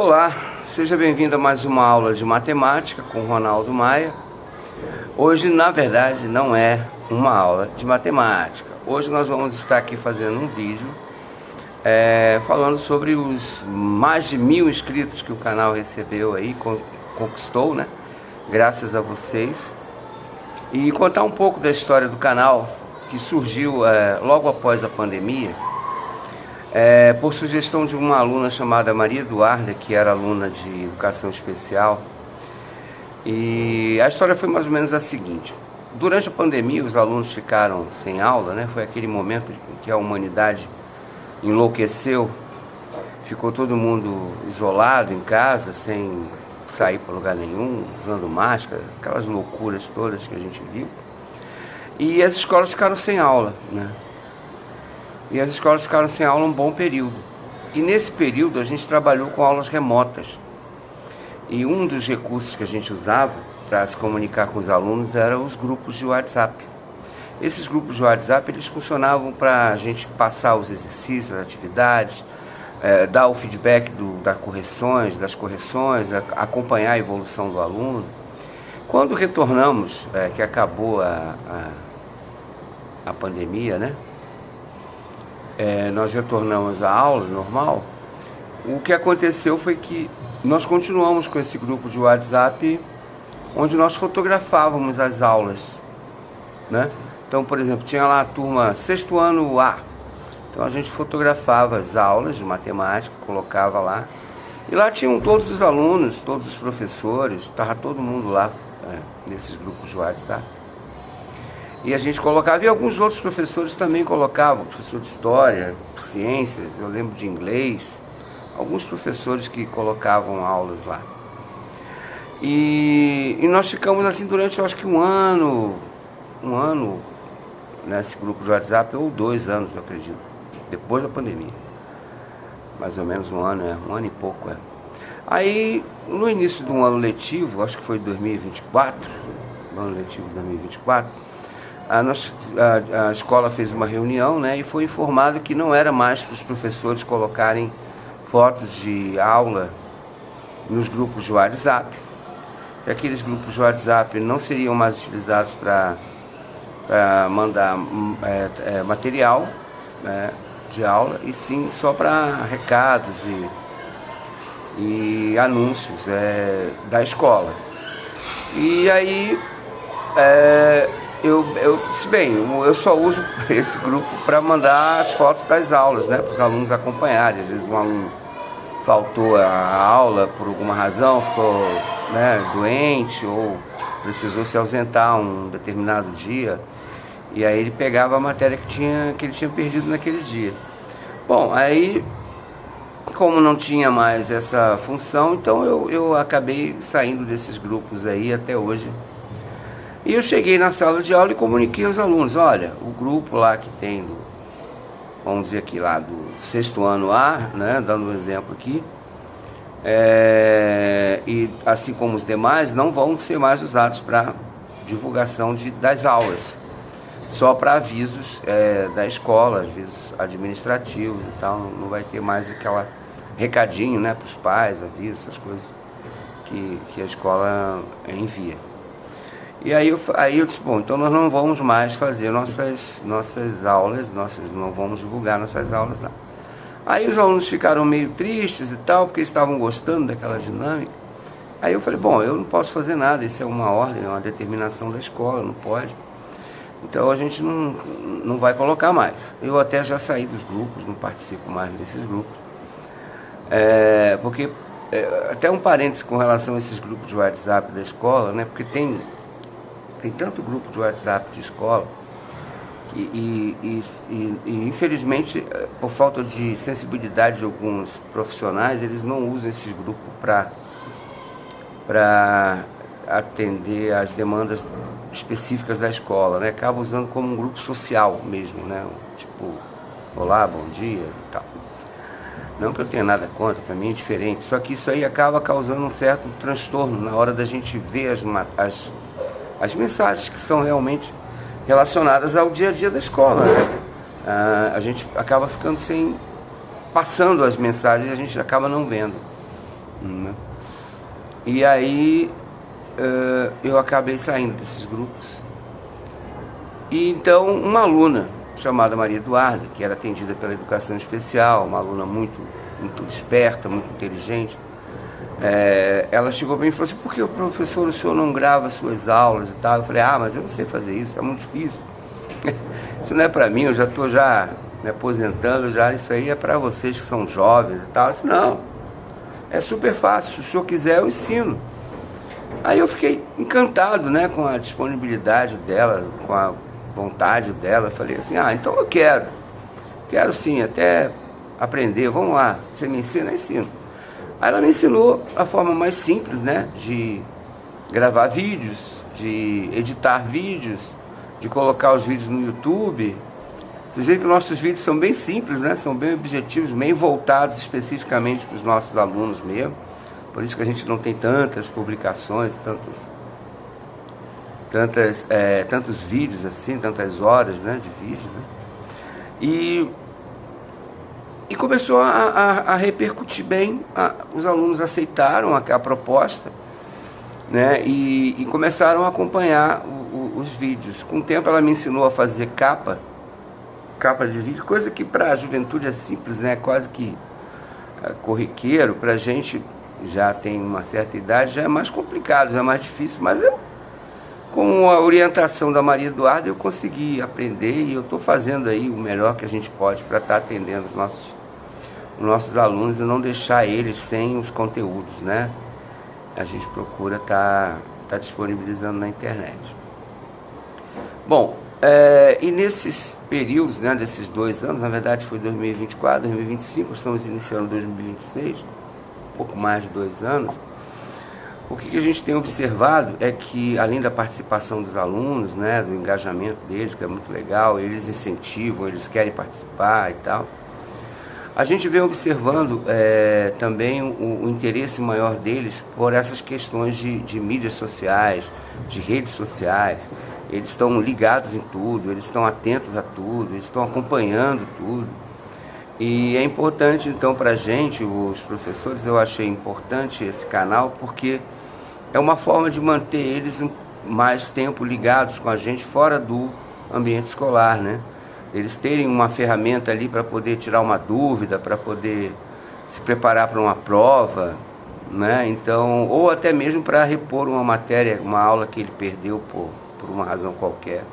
Olá, seja bem-vindo a mais uma aula de matemática com Ronaldo Maia. Hoje, na verdade, não é uma aula de matemática. Hoje nós vamos estar aqui fazendo um vídeo falando sobre os mais de 1000 inscritos que o canal recebeu aí, conquistou, né? Graças a vocês. E contar um pouco da história do canal, que surgiu logo após a pandemia, por sugestão de uma aluna chamada Maria Eduarda, que era aluna de educação especial. E a história foi mais ou menos a seguinte: durante a pandemia os alunos ficaram sem aula, né? Foi aquele momento em que a humanidade enlouqueceu, ficou todo mundo isolado em casa, sem sair para lugar nenhum, usando máscara, aquelas loucuras todas que a gente viu. E as escolas ficaram sem aula, né? E as escolas ficaram sem aula um bom período. E nesse período a gente trabalhou com aulas remotas. E um dos recursos que a gente usava para se comunicar com os alunos eram os grupos de WhatsApp. Esses grupos de WhatsApp, eles funcionavam para a gente passar os exercícios, as atividades, dar o feedback das correções, acompanhar a evolução do aluno. Quando retornamos, que acabou a pandemia, né? Nós retornamos à aula normal. O que aconteceu foi que nós continuamos com esse grupo de WhatsApp, onde nós fotografávamos as aulas, né? Então, por exemplo, tinha lá a turma sexto ano A. Então a gente fotografava as aulas de matemática, colocava lá. E lá tinham todos os alunos, todos os professores, estava todo mundo lá nesses grupos de WhatsApp. E a gente colocava, e alguns outros professores também colocavam, professor de história, ciências, eu lembro de inglês, alguns professores que colocavam aulas lá. E nós ficamos assim durante, eu acho que um ano nesse grupo de WhatsApp, ou 2 anos, eu acredito, depois da pandemia. Mais ou menos um ano e pouco. Aí, no início de um ano letivo, acho que foi 2024, no ano letivo de 2024, a escola fez uma reunião, né, e foi informado que não era mais para os professores colocarem fotos de aula nos grupos de WhatsApp, que aqueles grupos de WhatsApp não seriam mais utilizados para mandar material, né, de aula, e sim só para recados e anúncios da escola. E aí eu disse, bem, eu só uso esse grupo para mandar as fotos das aulas, né, para os alunos acompanharem. Às vezes um aluno faltou a aula por alguma razão, ficou, né, doente ou precisou se ausentar um determinado dia, e aí ele pegava a matéria que ele tinha perdido naquele dia. Bom, aí, como não tinha mais essa função, então eu acabei saindo desses grupos aí até hoje. E eu cheguei na sala de aula e comuniquei aos alunos: olha, o grupo lá que tem, vamos dizer aqui lá, do sexto ano A, né, dando um exemplo aqui, e assim como os demais, não vão ser mais usados para divulgação das aulas, só para avisos da escola, avisos administrativos e tal. Não vai ter mais aquela recadinho, né, para os pais, avisos, essas coisas que a escola envia. E aí eu disse, bom, então nós não vamos mais fazer nossas aulas, não vamos divulgar nossas aulas lá. Aí os alunos ficaram meio tristes e tal, porque eles estavam gostando daquela dinâmica. Aí eu falei, bom, eu não posso fazer nada, isso é uma ordem, é uma determinação da escola, não pode. Então a gente não vai colocar mais. Eu até já saí dos grupos, não participo mais desses grupos. Porque, até um parênteses com relação a esses grupos de WhatsApp da escola, né, porque tem tanto grupo de WhatsApp de escola e infelizmente, por falta de sensibilidade de alguns profissionais, eles não usam esses grupos para atender às demandas específicas da escola, né? Acaba usando como um grupo social mesmo, né? Tipo, olá, bom dia e tal. Não que eu tenha nada contra, para mim é diferente, só que isso aí acaba causando um certo transtorno na hora da gente ver as mensagens que são realmente relacionadas ao dia a dia da escola, né? A gente acaba ficando passando as mensagens, a gente acaba não vendo. né? E aí eu acabei saindo desses grupos. E então uma aluna chamada Maria Eduarda, que era atendida pela educação especial, uma aluna muito esperta, muito inteligente, ela chegou para mim e falou assim: por que, professor, o senhor não grava suas aulas e tal? Eu falei: mas eu não sei fazer isso, é muito difícil. Isso não é para mim, eu já estou me aposentando, isso aí é para vocês que são jovens e tal. Eu disse: não, é super fácil, se o senhor quiser eu ensino. Aí eu fiquei encantado, né, com a disponibilidade dela, com a vontade dela. Eu falei assim: então eu quero sim, até aprender, vamos lá, você me ensina? Eu ensino. Aí ela me ensinou a forma mais simples, né, de gravar vídeos, de editar vídeos, de colocar os vídeos no YouTube. Vocês veem que nossos vídeos são bem simples, né, são bem objetivos, bem voltados especificamente para os nossos alunos mesmo. Por isso que a gente não tem tantas publicações, tantos vídeos assim, tantas horas, né, de vídeo, né? E começou a repercutir bem, os alunos aceitaram a proposta, né, e começaram a acompanhar os vídeos. Com o tempo ela me ensinou a fazer capa de vídeo, coisa que para a juventude é simples, né, quase que corriqueiro. Para a gente já tem uma certa idade, já é mais complicado, já é mais difícil, mas com a orientação da Maria Eduarda eu consegui aprender, e eu estou fazendo aí o melhor que a gente pode para estar atendendo os nossos alunos e não deixar eles sem os conteúdos, né? A gente procura estar disponibilizando na internet. Bom, e nesses períodos, né, desses 2 anos, na verdade foi 2024, 2025, estamos iniciando 2026, pouco mais de 2 anos, o que a gente tem observado é que, além da participação dos alunos, né, do engajamento deles, que é muito legal, eles incentivam, eles querem participar e tal, a gente vem observando também o interesse maior deles por essas questões de mídias sociais, de redes sociais. Eles estão ligados em tudo, eles estão atentos a tudo, eles estão acompanhando tudo. E é importante, então, para a gente, os professores, eu achei importante esse canal, porque é uma forma de manter eles mais tempo ligados com a gente fora do ambiente escolar, né? Eles terem uma ferramenta ali para poder tirar uma dúvida, para poder se preparar para uma prova, né? Então, ou até mesmo para repor uma matéria, uma aula que ele perdeu por uma razão qualquer.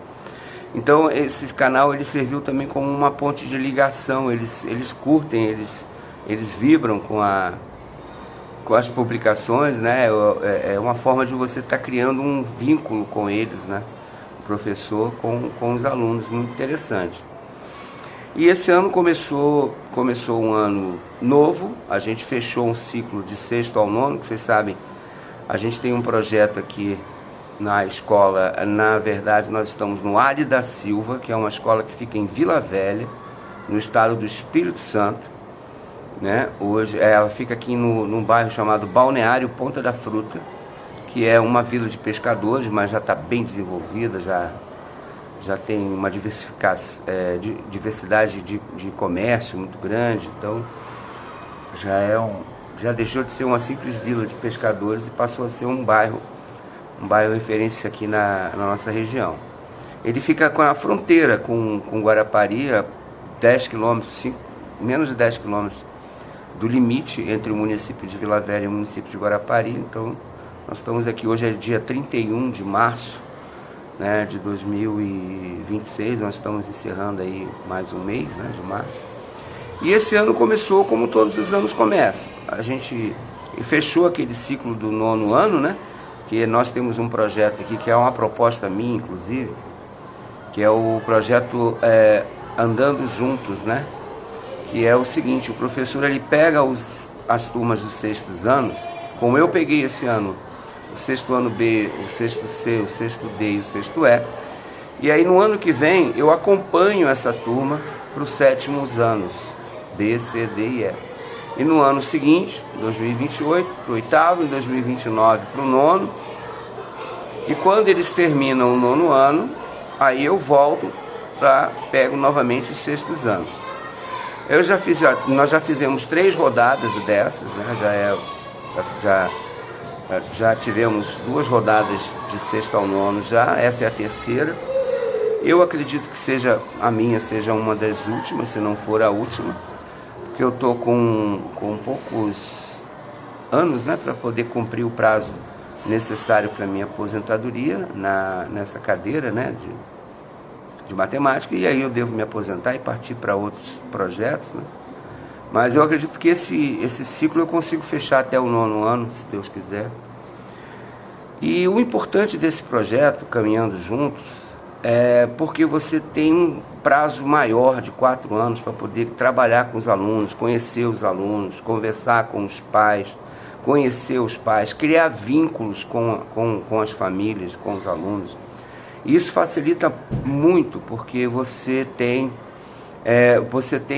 Então esse canal ele serviu também como uma ponte de ligação. Eles curtem, eles vibram com as publicações, né? É uma forma de você estar criando um vínculo com eles, né? O professor com os alunos, muito interessante. E esse ano começou um ano novo. A gente fechou um ciclo de 6º ao 9º, que vocês sabem, a gente tem um projeto aqui na escola. Na verdade, nós estamos no Ari da Silva, que é uma escola que fica em Vila Velha, no estado do Espírito Santo, né? Hoje ela fica aqui num bairro chamado Balneário Ponta da Fruta, que é uma vila de pescadores, mas já está bem desenvolvida, já tem uma diversidade de comércio muito grande. Então já deixou de ser uma simples vila de pescadores e passou a ser um bairro referência aqui na nossa região. Ele fica com a fronteira com Guarapari, a 10 km, menos de 10 km do limite entre o município de Vila Velha e o município de Guarapari. Então nós estamos aqui, hoje é dia 31 de março, né, de 2026, nós estamos encerrando aí mais um mês, né, de março. E esse ano começou como todos os anos começam. A gente fechou aquele ciclo do 9º ano, né? Que nós temos um projeto aqui, que é uma proposta minha, inclusive, que é o projeto Andando Juntos, né? Que é o seguinte: o professor ele pega as turmas dos 6º anos, como eu peguei esse ano, o 6º ano B, o 6º C, o 6º D e o 6º E, e aí no ano que vem eu acompanho essa turma para os 7º anos, B, C, D e E. E no ano seguinte, 2028, para o 8º, em 2029 para o 9º. E quando eles terminam o 9º ano, aí eu volto pego novamente os 6º anos. Nós já fizemos 3 rodadas dessas, né? Já é já tivemos 2 rodadas de 6º ao 9º já, essa é a 3ª. Eu acredito que a minha seja uma das últimas, se não for a última, porque eu estou com poucos anos, né, para poder cumprir o prazo necessário para minha aposentadoria nessa cadeira, né, de matemática, e aí eu devo me aposentar e partir para outros projetos, né? Mas eu acredito que esse ciclo eu consigo fechar até o 9º ano, se Deus quiser. E o importante desse projeto, Caminhando Juntos, é porque você tem um prazo maior de 4 anos para poder trabalhar com os alunos, conhecer os alunos, conversar com os pais, conhecer os pais, criar vínculos com as famílias, com os alunos. E isso facilita muito, porque você tem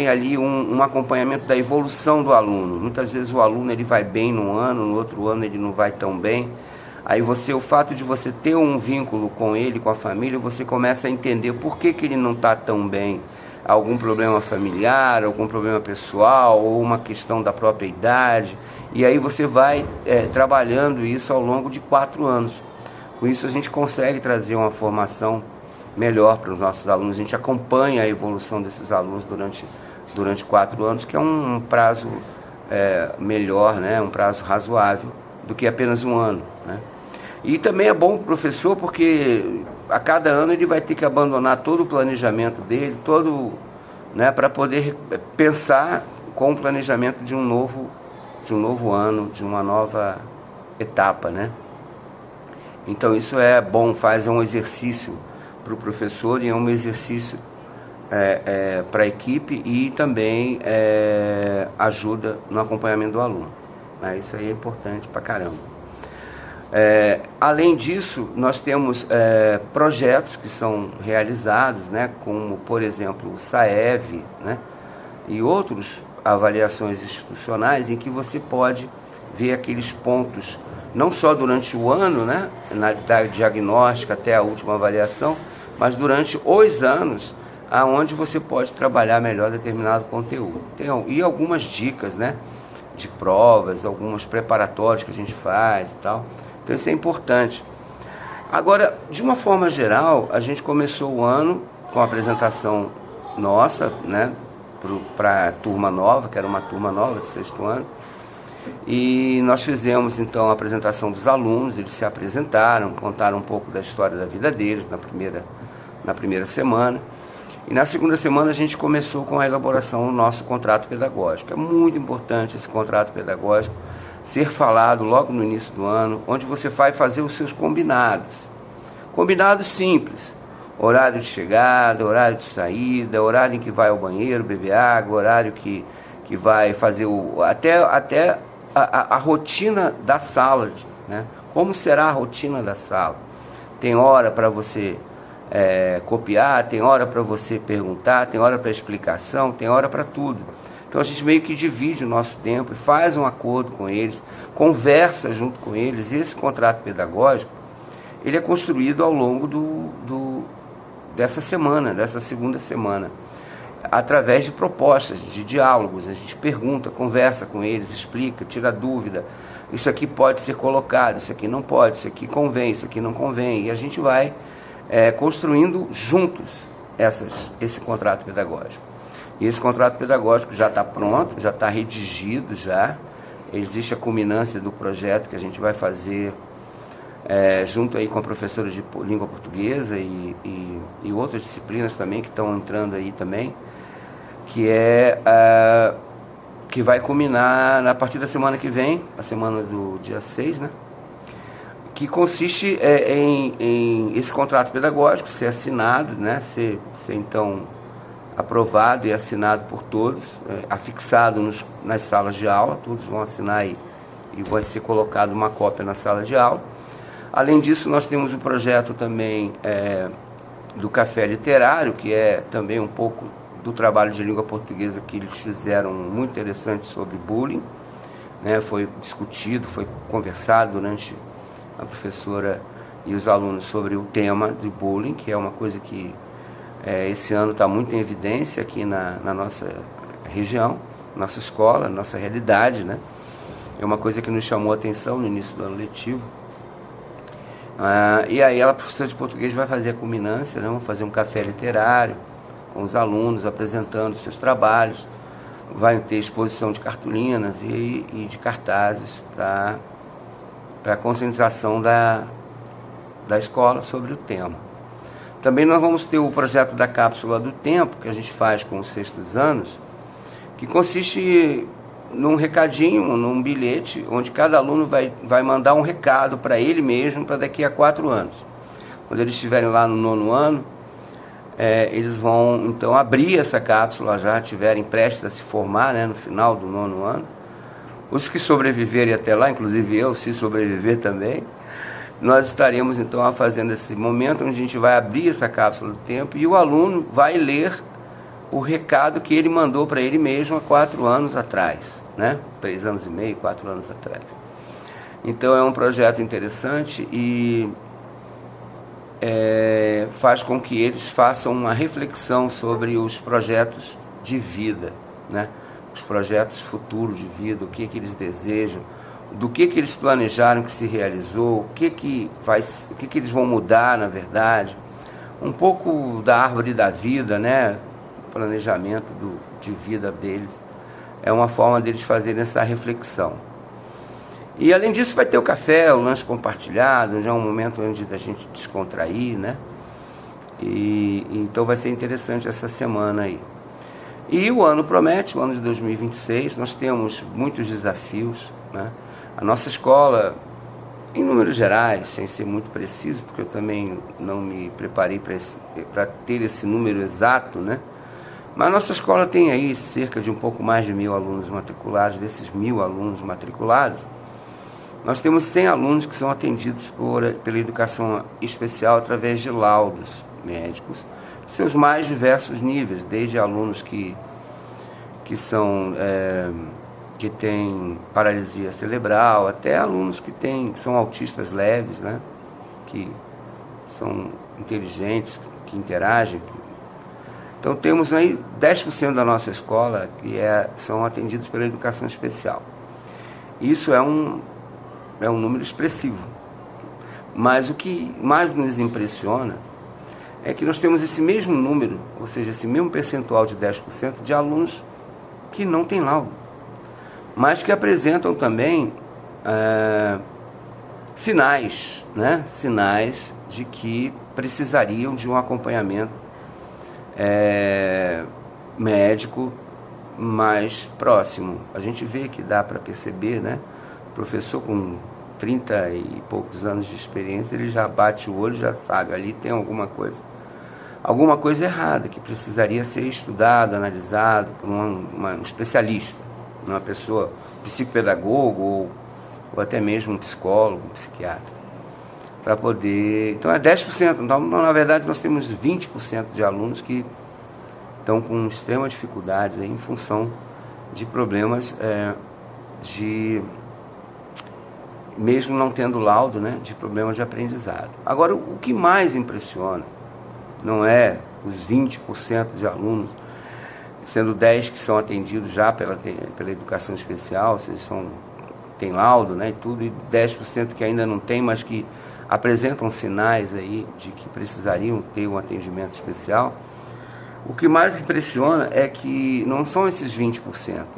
ali um acompanhamento da evolução do aluno. Muitas vezes o aluno ele vai bem num ano, no outro ano ele não vai tão bem. Aí o fato de você ter um vínculo com ele, com a família, você começa a entender por que ele não está tão bem. Algum problema familiar, algum problema pessoal, ou uma questão da própria idade. E aí você vai trabalhando isso ao longo de 4 anos. Com isso a gente consegue trazer uma formação melhor para os nossos alunos. A gente acompanha a evolução desses alunos durante 4 anos, que é um prazo melhor, né? Um prazo razoável do que apenas 1 ano, né? E também é bom para o professor, porque a cada ano ele vai ter que abandonar todo o planejamento dele, né, para poder pensar com o planejamento de um novo ano, de uma nova etapa, né? Então isso é bom, faz um exercício para o professor e é um exercício para a equipe, e também ajuda no acompanhamento do aluno, né? Isso aí é importante pra caramba. Além disso, nós temos projetos que são realizados, né, como, por exemplo, o SAEV, né, e outras avaliações institucionais, em que você pode ver aqueles pontos, não só durante o ano, né, da diagnóstica até a última avaliação, mas durante os anos, aonde você pode trabalhar melhor determinado conteúdo. E algumas dicas, né, de provas, algumas preparatórias que a gente faz e tal. Então isso é importante. Agora, de uma forma geral, a gente começou o ano com a apresentação nossa, né, para a turma nova, que era uma turma nova de 6º ano. E nós fizemos então a apresentação dos alunos, eles se apresentaram, contaram um pouco da história da vida deles na primeira semana. E na segunda semana a gente começou com a elaboração do nosso contrato pedagógico. É muito importante esse contrato pedagógico ser falado logo no início do ano, onde você vai fazer os seus combinados. Combinados simples: horário de chegada, horário de saída, horário em que vai ao banheiro, beber água, horário que vai fazer até a rotina da sala, né? Como será a rotina da sala? Tem hora para você copiar, tem hora para você perguntar, tem hora para explicação, tem hora para tudo. Então a gente meio que divide o nosso tempo e faz um acordo com eles, conversa junto com eles. E esse contrato pedagógico, ele é construído ao longo dessa semana, dessa segunda semana, através de propostas, de diálogos. A gente pergunta, conversa com eles, explica, tira dúvida. Isso aqui pode ser colocado, isso aqui não pode, isso aqui convém, isso aqui não convém. E a gente vai construindo juntos esse contrato pedagógico. E esse contrato pedagógico já está pronto, já está redigido, já. Existe a culminância do projeto que a gente vai fazer junto aí com a professora de língua portuguesa e outras disciplinas também que estão entrando aí também, que vai culminar a partir da semana que vem, a semana do dia 6, né? Que consiste em esse contrato pedagógico ser assinado, né? Ser então aprovado e assinado por todos, afixado nas salas de aula. Todos vão assinar e vai ser colocado uma cópia na sala de aula. Além disso, nós temos o projeto também do Café Literário, que é também um pouco do trabalho de língua portuguesa que eles fizeram, muito interessante, sobre bullying, né? Foi discutido, foi conversado durante a professora e os alunos sobre o tema de bullying, que é uma coisa que esse ano está muito em evidência aqui na nossa região, nossa escola, nossa realidade, né? É uma coisa que nos chamou a atenção no início do ano letivo. E aí ela, professora de português, vai fazer a culminância, né? Vamos fazer um café literário com os alunos apresentando seus trabalhos. Vai ter exposição de cartolinas e de cartazes para a conscientização da escola sobre o tema. Também nós vamos ter o projeto da Cápsula do Tempo, que a gente faz com os sextos anos, que consiste num recadinho, num bilhete, onde cada aluno vai mandar um recado para ele mesmo para daqui a 4 anos. Quando eles estiverem lá no 9º ano, eles vão então abrir essa cápsula, já tiverem prestes a se formar, né, no final do 9º ano. Os que sobreviverem até lá, inclusive eu, se sobreviver também, nós estaremos então fazendo esse momento onde a gente vai abrir essa cápsula do tempo e o aluno vai ler o recado que ele mandou para ele mesmo há 4 anos atrás, né? 3 anos e meio, 4 anos atrás. Então é um projeto interessante e faz com que eles façam uma reflexão sobre os projetos de vida, né? Os projetos futuros de vida, o que eles desejam, do que eles planejaram que se realizou, o que eles vão mudar, na verdade, um pouco da árvore da vida, né? Planejamento de vida deles, é uma forma deles fazerem essa reflexão. E além disso vai ter o café, o lanche compartilhado, já é um momento onde a gente descontrair, né? E então vai ser interessante essa semana aí. E o ano promete, o ano de 2026, nós temos muitos desafios, né? A nossa escola, em números gerais, sem ser muito preciso, porque eu também não me preparei para ter esse número exato, né? Mas a nossa escola tem aí cerca de um pouco mais de 1.000 alunos matriculados. Desses 1.000 alunos matriculados, nós temos 100 alunos que são atendidos pela educação especial através de laudos médicos, seus mais diversos níveis, desde alunos que têm paralisia cerebral, até alunos que são autistas leves, né? Que são inteligentes, que interagem. Então temos aí 10% da nossa escola que são atendidos pela educação especial. Isso é um número expressivo. Mas o que mais nos impressiona é que nós temos esse mesmo número, ou seja, esse mesmo percentual de 10% de alunos que não têm laudo, mas que apresentam também sinais, né? Sinais de que precisariam de um acompanhamento médico mais próximo. A gente vê que dá para perceber, né? O professor com 30 e poucos anos de experiência, ele já bate o olho, já sabe, ali tem alguma coisa errada, que precisaria ser estudado, analisado por um especialista, uma pessoa, um psicopedagogo ou até mesmo um psicólogo, um psiquiatra, para poder... Então é 10%, então, na verdade nós temos 20% de alunos que estão com extrema dificuldade aí, em função de problemas mesmo não tendo laudo, né, de problemas de aprendizado. Agora, o que mais impressiona não é os 20% de alunos, sendo 10 que são atendidos já pela educação especial, ou seja, tem laudo, né, e tudo, e 10% que ainda não tem, mas que apresentam sinais aí de que precisariam ter um atendimento especial. O que mais impressiona é que não são esses 20%,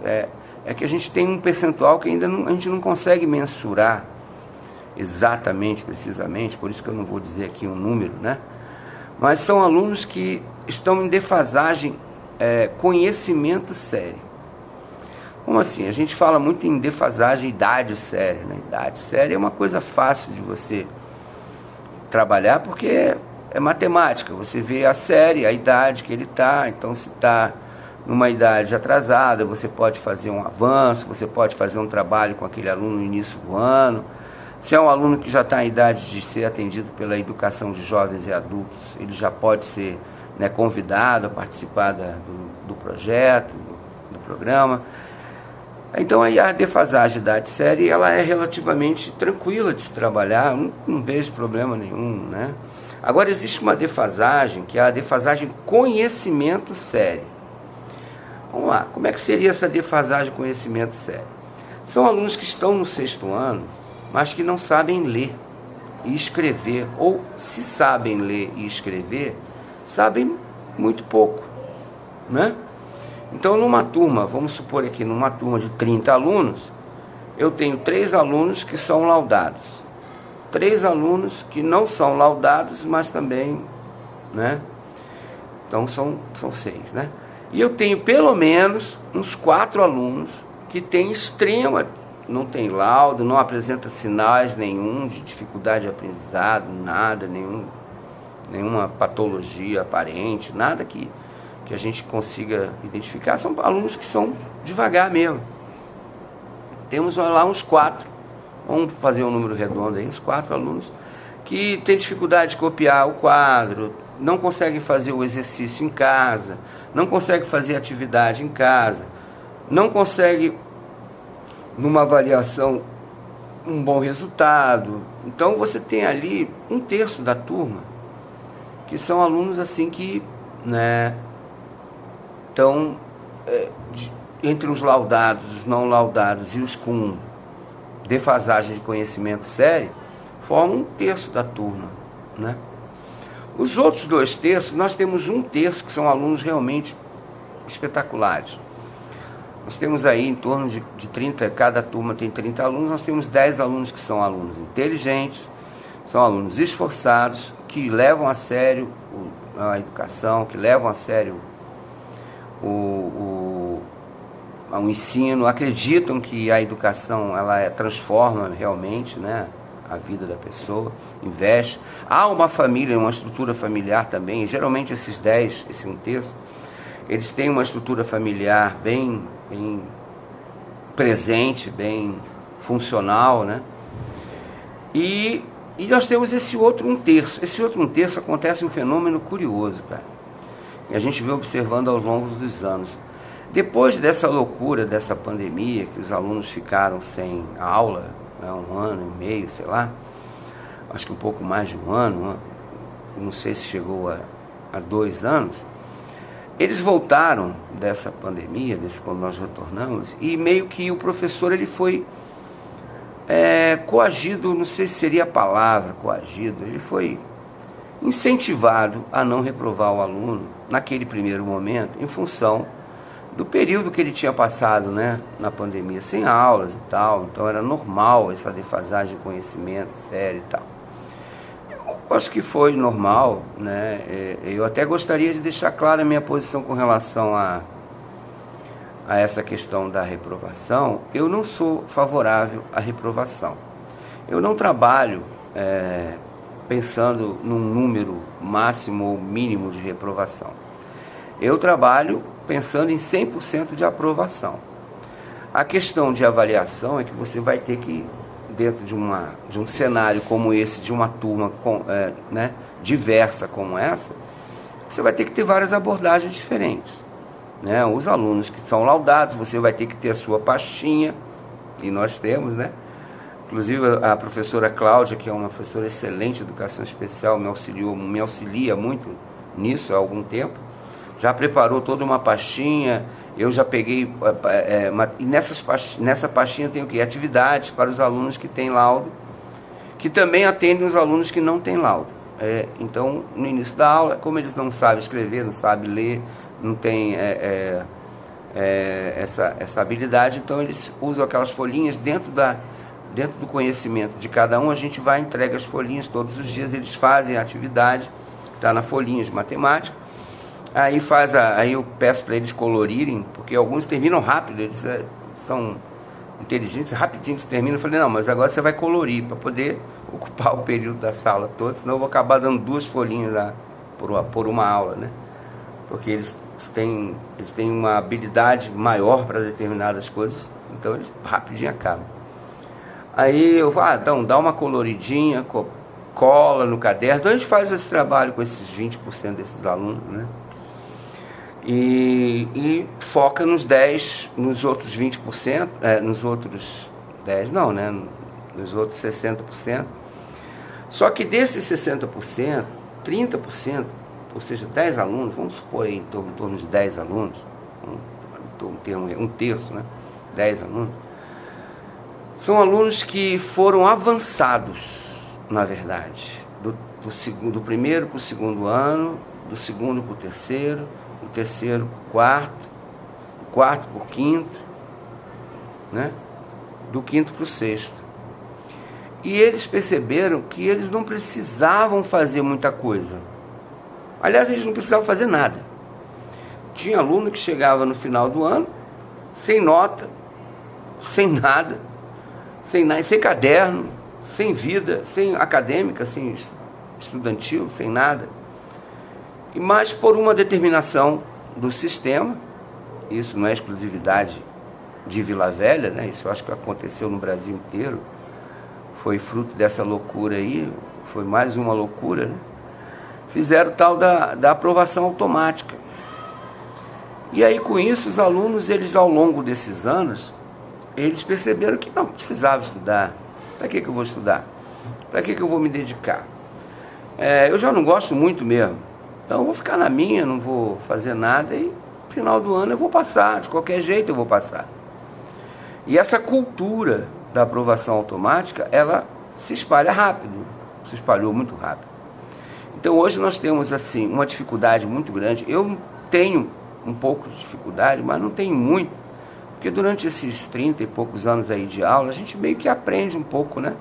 é que a gente tem um percentual que ainda a gente não consegue mensurar exatamente, precisamente, por isso que eu não vou dizer aqui um número, né? Mas são alunos que estão em defasagem, conhecimento sério. Como assim? A gente fala muito em defasagem idade séria, né? Idade séria é uma coisa fácil de você trabalhar, porque é matemática, você vê a série, a idade que ele está, então se está numa idade atrasada, você pode fazer um avanço, você pode fazer um trabalho com aquele aluno no início do ano. Se é um aluno que já está em idade de ser atendido pela educação de jovens e adultos, ele já pode ser, né, convidado a participar do projeto, do programa. Então aí a defasagem de idade séria, ela é relativamente tranquila de se trabalhar, não vejo problema nenhum, né? Agora existe uma defasagem, que é a defasagem conhecimento sério. Vamos lá, como é que seria essa defasagem conhecimento sério? São alunos que estão no 6º ano, mas que não sabem ler e escrever, ou se sabem ler e escrever, sabem muito pouco, né? Então, numa turma, vamos supor aqui, numa turma de 30 alunos, eu tenho 3 alunos que são laudados, 3 alunos que não são laudados, mas também, né? Então, são 6, né? E eu tenho pelo menos uns 4 alunos que têm extrema, não tem laudo, não apresenta sinais nenhum de dificuldade de aprendizado, nada, nenhuma patologia aparente, nada que a gente consiga identificar. São alunos que são devagar mesmo. Temos lá uns 4, vamos fazer um número redondo aí, uns 4 alunos que têm dificuldade de copiar o quadro, não conseguem fazer o exercício em casa, não conseguem fazer atividade em casa, não conseguem, numa avaliação, um bom resultado. Então você tem ali 1/3 da turma que são alunos assim que, né, estão entre os laudados, os não laudados e os com defasagem de conhecimento sério, formam 1/3 da turma, né? Os outros 2/3, nós temos 1/3 que são alunos realmente espetaculares. Nós temos aí em torno de 30, cada turma tem 30 alunos, nós temos 10 alunos que são alunos inteligentes, são alunos esforçados, que levam a sério a educação, que levam a sério o ensino, acreditam que a educação ela transforma realmente, né, a vida da pessoa, investe. Há uma família, uma estrutura familiar também, geralmente esses 10, esse 1/3, eles têm uma estrutura familiar bem presente, bem funcional, né? E nós temos esse outro 1/3. Esse outro 1/3 acontece um fenômeno curioso, cara. E a gente vem observando ao longo dos anos. Depois dessa loucura, dessa pandemia, que os alunos ficaram sem aula, né, 1 ano e meio, sei lá, acho que um pouco mais de 1 ano, não sei se chegou a 2 anos, eles voltaram dessa pandemia, quando nós retornamos, e meio que o professor ele foi coagido, não sei se seria a palavra coagido, ele foi incentivado a não reprovar o aluno naquele primeiro momento, em função do período que ele tinha passado, né, na pandemia, sem aulas e tal. Então era normal essa defasagem de conhecimento sério e tal. Eu acho que foi normal, né? Eu até gostaria de deixar clara a minha posição com relação a essa questão da reprovação. Eu não sou favorável à reprovação. Eu não trabalho pensando num número máximo ou mínimo de reprovação. Eu trabalho pensando em 100% de aprovação. A questão de avaliação é que você vai ter que, dentro de um cenário como esse, de uma turma né, diversa como essa, você vai ter que ter várias abordagens diferentes, né? Os alunos que são laudados, você vai ter que ter a sua pastinha, e nós temos, né? Inclusive a professora Cláudia, que é uma professora excelente de educação especial, me auxilia muito nisso há algum tempo, já preparou toda uma pastinha. Eu já peguei, e nessa pastinha tem o quê? Atividades para os alunos que têm laudo, que também atendem os alunos que não têm laudo. Então, no início da aula, como eles não sabem escrever, não sabem ler, não têm essa habilidade, então eles usam aquelas folhinhas dentro do conhecimento de cada um. A gente vai e entrega as folhinhas todos os dias, eles fazem a atividade, está na folhinha de matemática. Aí eu peço para eles colorirem, porque alguns terminam rápido, eles são inteligentes, rapidinho que terminam. Eu falei, não, mas agora você vai colorir para poder ocupar o período da sala todo, senão eu vou acabar dando 2 folhinhas lá por uma aula, né? Porque eles têm uma habilidade maior para determinadas coisas, então eles rapidinho acabam. Aí eu falo, então dá uma coloridinha, cola no caderno. Então a gente faz esse trabalho com esses 20% desses alunos, né? E foca nos outros 20%, nos outros 10%, não, né? Nos outros 60%. Só que desses 60%, 30%, ou seja, 10 alunos, vamos supor aí em torno de 10 alunos, um terço, né? 10 alunos. São alunos que foram avançados, na verdade, do primeiro para o segundo ano, do segundo para o terceiro, do terceiro para o quarto, do quarto para o quinto, né? Do quinto para o sexto. E eles perceberam que eles não precisavam fazer muita coisa. Aliás, eles não precisavam fazer nada. Tinha aluno que chegava no final do ano, sem nota, sem nada, sem caderno, sem vida, sem acadêmica, sem estudantil, sem nada. Mas por uma determinação do sistema, isso não é exclusividade de Vila Velha, né? Isso eu acho que aconteceu no Brasil inteiro, foi fruto dessa loucura aí, foi mais uma loucura, né? Fizeram tal da aprovação automática. E aí com isso os alunos, eles ao longo desses anos, eles perceberam que não precisava estudar. Para que eu vou estudar? Para que eu vou me dedicar? Eu já não gosto muito mesmo, então eu vou ficar na minha, não vou fazer nada e no final do ano eu vou passar, de qualquer jeito eu vou passar. E essa cultura da aprovação automática, ela se espalha rápido, se espalhou muito rápido. Então hoje nós temos assim uma dificuldade muito grande. Eu tenho um pouco de dificuldade, mas não tenho muito, porque durante esses 30 e poucos anos aí de aula, a gente meio que aprende um pouco, né?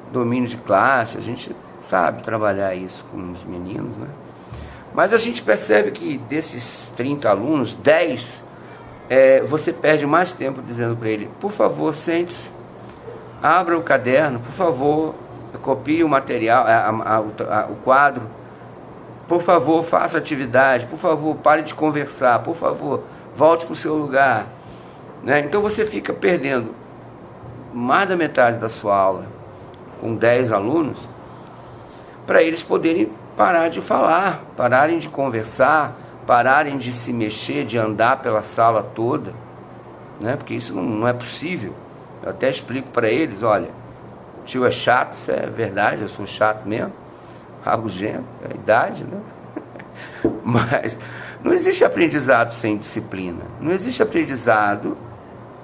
Domínio de classe, a gente sabe trabalhar isso com os meninos, né? Mas a gente percebe que desses 30 alunos, 10, você perde mais tempo dizendo para ele, por favor, sente-se, abra o caderno, por favor, copie o material, o quadro, por favor, faça atividade, por favor, pare de conversar, por favor, volte para o seu lugar, né? Então você fica perdendo mais da metade da sua aula com 10 alunos para eles poderem parar de falar, pararem de conversar, pararem de se mexer, de andar pela sala toda, né? Porque isso não é possível. Eu até explico para eles, olha, o tio é chato, isso é verdade, eu sou chato mesmo, rabugento, é a idade, né? Mas não existe aprendizado sem disciplina, não existe aprendizado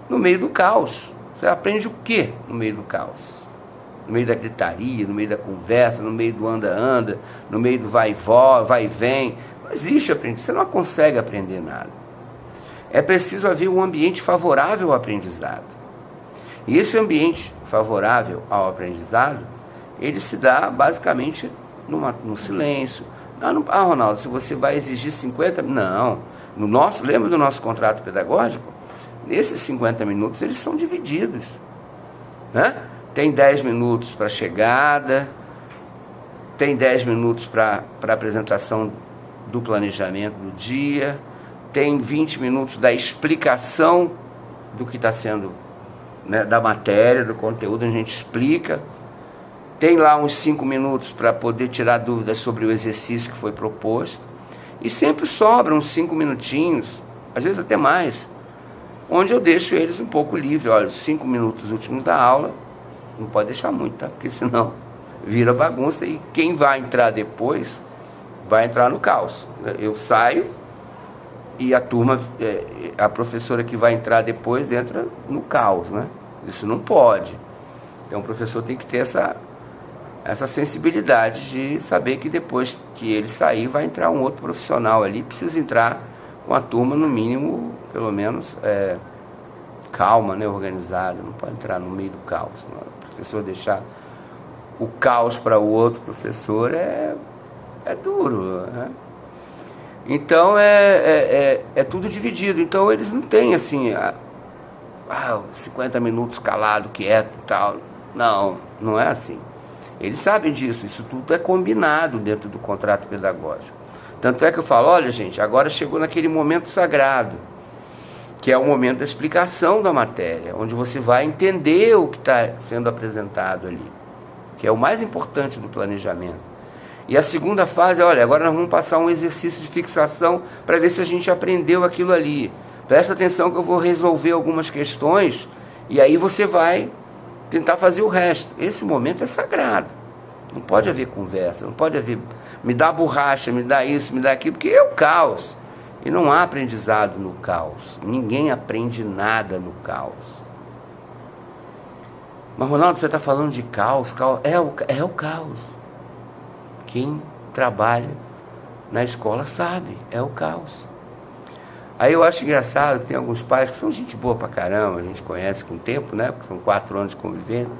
no meio do caos. Você aprende o quê no meio do caos? No meio da gritaria, no meio da conversa, no meio do anda-anda, no meio do vai e vem. Não existe aprendizado, você não consegue aprender nada. É preciso haver um ambiente favorável ao aprendizado. E esse ambiente favorável ao aprendizado, ele se dá basicamente no silêncio. Ronaldo, se você vai exigir 50... Não. Lembra do nosso contrato pedagógico? Nesses 50 minutos, eles são divididos, né? Tem 10 minutos para chegada, tem 10 minutos para apresentação do planejamento do dia, tem 20 minutos da explicação do que está sendo, né, da matéria, do conteúdo, a gente explica. Tem lá uns 5 minutos para poder tirar dúvidas sobre o exercício que foi proposto. E sempre sobram uns 5 minutinhos, às vezes até mais, onde eu deixo eles um pouco livre. Olha, os 5 minutos últimos da aula, não pode deixar muito, tá? Porque senão vira bagunça e quem vai entrar depois vai entrar no caos. Eu saio e a turma, a professora que vai entrar depois entra no caos, né? Isso não pode. Então o professor tem que ter essa sensibilidade de saber que depois que ele sair vai entrar um outro profissional ali, precisa entrar com a turma no mínimo, pelo menos calma, né, organizada, não pode entrar no meio do caos. Não. O professor deixar o caos para o outro professor é duro, né? Então é tudo dividido. Então eles não têm assim 50 minutos calado, quieto e tal. Não é assim. Eles sabem disso, isso tudo é combinado dentro do contrato pedagógico. Tanto é que eu falo, olha gente, agora chegou naquele momento sagrado, que é o momento da explicação da matéria, onde você vai entender o que está sendo apresentado ali, que é o mais importante do planejamento. E a segunda fase, olha, agora nós vamos passar um exercício de fixação para ver se a gente aprendeu aquilo ali. Presta atenção que eu vou resolver algumas questões e aí você vai tentar fazer o resto. Esse momento é sagrado. Não pode haver conversa, não pode haver me dá borracha, me dá isso, me dá aquilo, porque é o caos. E não há aprendizado no caos. Ninguém aprende nada no caos. Mas Ronaldo, você está falando de caos, é o caos. Quem trabalha na escola sabe, é o caos. Aí eu acho engraçado que tem alguns pais que são gente boa pra caramba, a gente conhece com o tempo, né? Porque são 4 anos de convivência.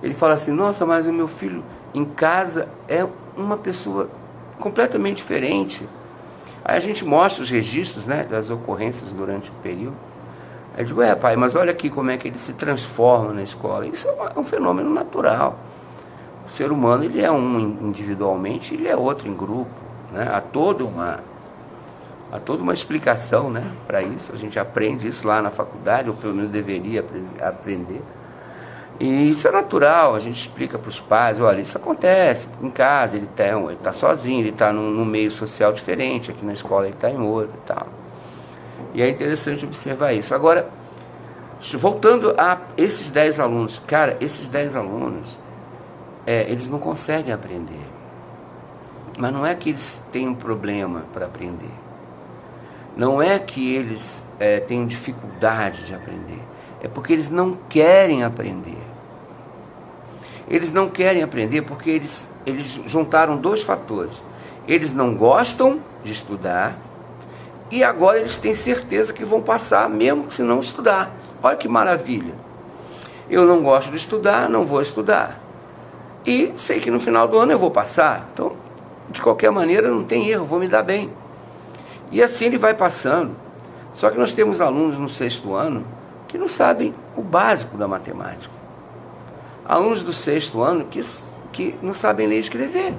Ele fala assim, nossa, mas o meu filho em casa é uma pessoa completamente diferente. Aí a gente mostra os registros, né, das ocorrências durante o período. Aí eu digo, pai, mas olha aqui como é que ele se transforma na escola. Isso é um fenômeno natural. O ser humano, ele é um individualmente, ele é outro em grupo, né? Há toda uma explicação, né, para isso. A gente aprende isso lá na faculdade, ou pelo menos deveria aprender. E isso é natural, a gente explica para os pais, olha, isso acontece em casa, ele está sozinho, ele está num meio social diferente, aqui na escola ele está em outro e tal. E é interessante observar isso. Agora, voltando a esses 10 alunos, cara, esses 10 alunos, eles não conseguem aprender. Mas não é que eles têm um problema para aprender. Não é que eles tenham dificuldade de aprender. É porque eles não querem aprender. Eles não querem aprender porque eles juntaram 2 fatores. Eles não gostam de estudar e agora eles têm certeza que vão passar mesmo se não estudar. Olha que maravilha. Eu não gosto de estudar, não vou estudar. E sei que no final do ano eu vou passar. Então, de qualquer maneira, não tem erro, vou me dar bem. E assim ele vai passando. Só que nós temos alunos no 6º ano que não sabem o básico da matemática. Alunos do 6º ano que não sabem ler e escrever.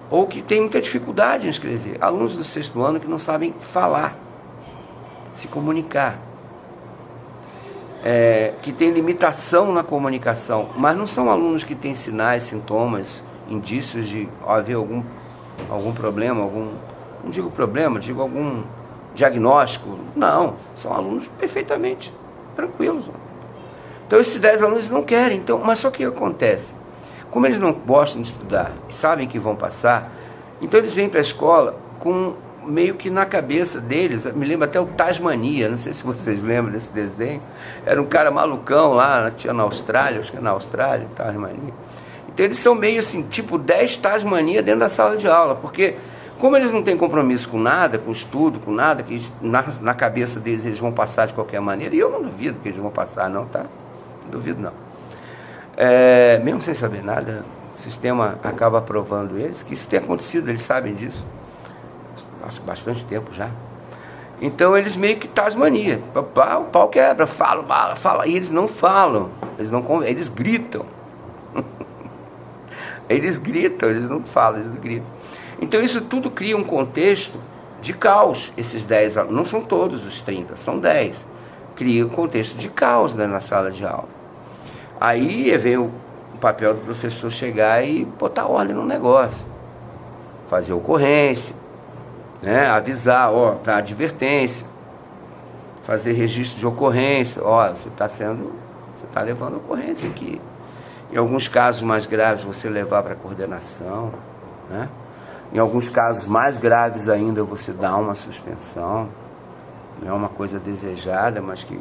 Ou que têm muita dificuldade em escrever. Alunos do 6º ano que não sabem falar, se comunicar. Que têm limitação na comunicação. Mas não são alunos que têm sinais, sintomas, indícios de haver algum problema, não digo problema, digo algum diagnóstico. Não, são alunos perfeitamente tranquilos. Então esses 10 alunos não querem. Então, mas só que o que acontece? Como eles não gostam de estudar e sabem que vão passar, então eles vêm para a escola com meio que na cabeça deles, me lembra até o Tasmania, não sei se vocês lembram desse desenho, era um cara malucão lá, tinha na Austrália, acho que é na Austrália, Tasmania. Então eles são meio assim, tipo 10 Tasmania dentro da sala de aula, porque como eles não têm compromisso com nada, com estudo, com nada, que na cabeça deles eles vão passar de qualquer maneira, e eu não duvido que eles vão passar não, tá? Não duvido não. Mesmo sem saber nada, o sistema acaba aprovando eles, que isso tem acontecido, eles sabem disso, acho bastante tempo já. Então eles meio que Tasmania, o pau quebra, fala, e eles não falam, eles gritam. Eles gritam, eles não falam, eles gritam. Então isso tudo cria um contexto de caos. Esses 10 alunos, não são todos os 30, são 10. Cria um contexto de caos, né, na sala de aula. Aí vem o papel do professor chegar e botar ordem no negócio. Fazer ocorrência, né, avisar, dar advertência. Fazer registro de ocorrência. Você está levando ocorrência aqui. Em alguns casos mais graves, você levar para a coordenação, né? Em alguns casos mais graves ainda, você dá uma suspensão. Não é uma coisa desejada, mas que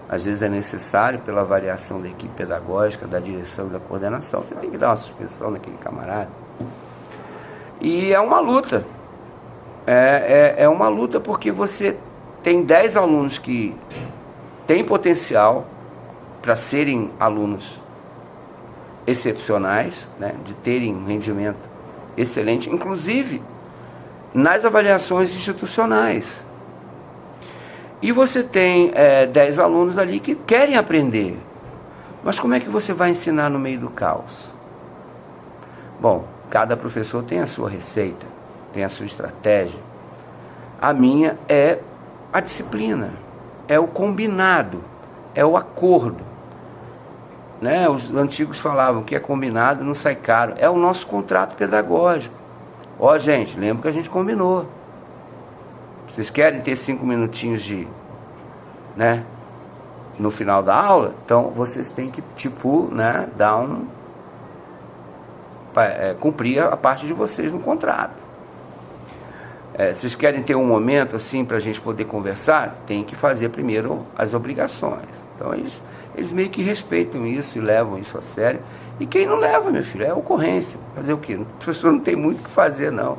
às vezes é necessário pela avaliação da equipe pedagógica, da direção e da coordenação. Você tem que dar uma suspensão naquele camarada. E é uma luta. É uma luta porque você tem 10 alunos que têm potencial para serem alunos excepcionais, né, de terem um rendimento excelente, inclusive nas avaliações institucionais. E você tem 10 alunos ali que querem aprender. Mas como é que você vai ensinar no meio do caos? Bom, cada professor tem a sua receita, tem a sua estratégia. A minha é a disciplina, é o combinado, é o acordo. Né? Os antigos falavam que é combinado, não sai caro. É o nosso contrato pedagógico. Gente, lembra que a gente combinou. Vocês querem ter 5 minutinhos né, no final da aula? Então vocês têm que, né, dar cumprir a parte de vocês no contrato. Vocês querem ter um momento assim para a gente poder conversar? Tem que fazer primeiro as obrigações. Então eles meio que respeitam isso e levam isso a sério. E quem não leva, meu filho, é ocorrência. Fazer o quê? O professor não tem muito o que fazer, não.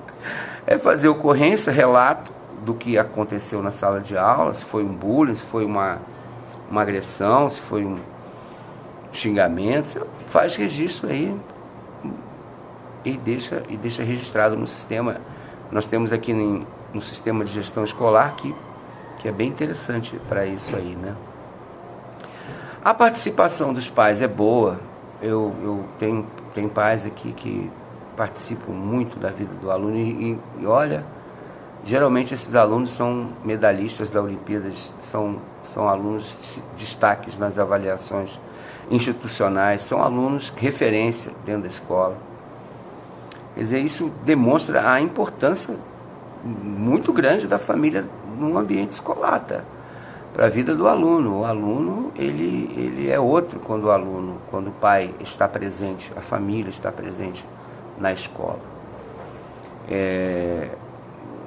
É fazer ocorrência, relato do que aconteceu na sala de aula, se foi um bullying, se foi uma agressão, se foi um xingamento, você faz registro aí e deixa registrado no sistema. Nós temos aqui no sistema de gestão escolar que é bem interessante para isso aí, né? A participação dos pais é boa. Eu tenho pais aqui que participam muito da vida do aluno e olha, geralmente esses alunos são medalhistas da Olimpíadas, são alunos destaques nas avaliações institucionais, são alunos referência dentro da escola. Quer dizer, isso demonstra a importância muito grande da família no ambiente escolar, tá? Para a vida do aluno. O aluno, ele é outro quando o pai está presente, a família está presente na escola.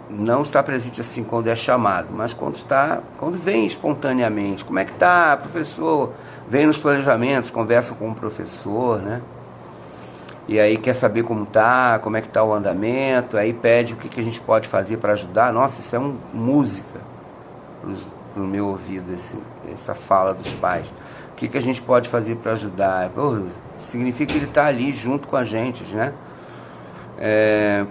Não está presente assim quando é chamado, mas quando vem espontaneamente. Como é que tá, professor? Vem nos planejamentos, conversa com o professor, né? E aí quer saber como tá, como é que tá o andamento, aí pede o que a gente pode fazer para ajudar. Nossa, isso é música pro meu ouvido, essa fala dos pais. O que a gente pode fazer para ajudar? Pô, significa que ele está ali junto com a gente, né?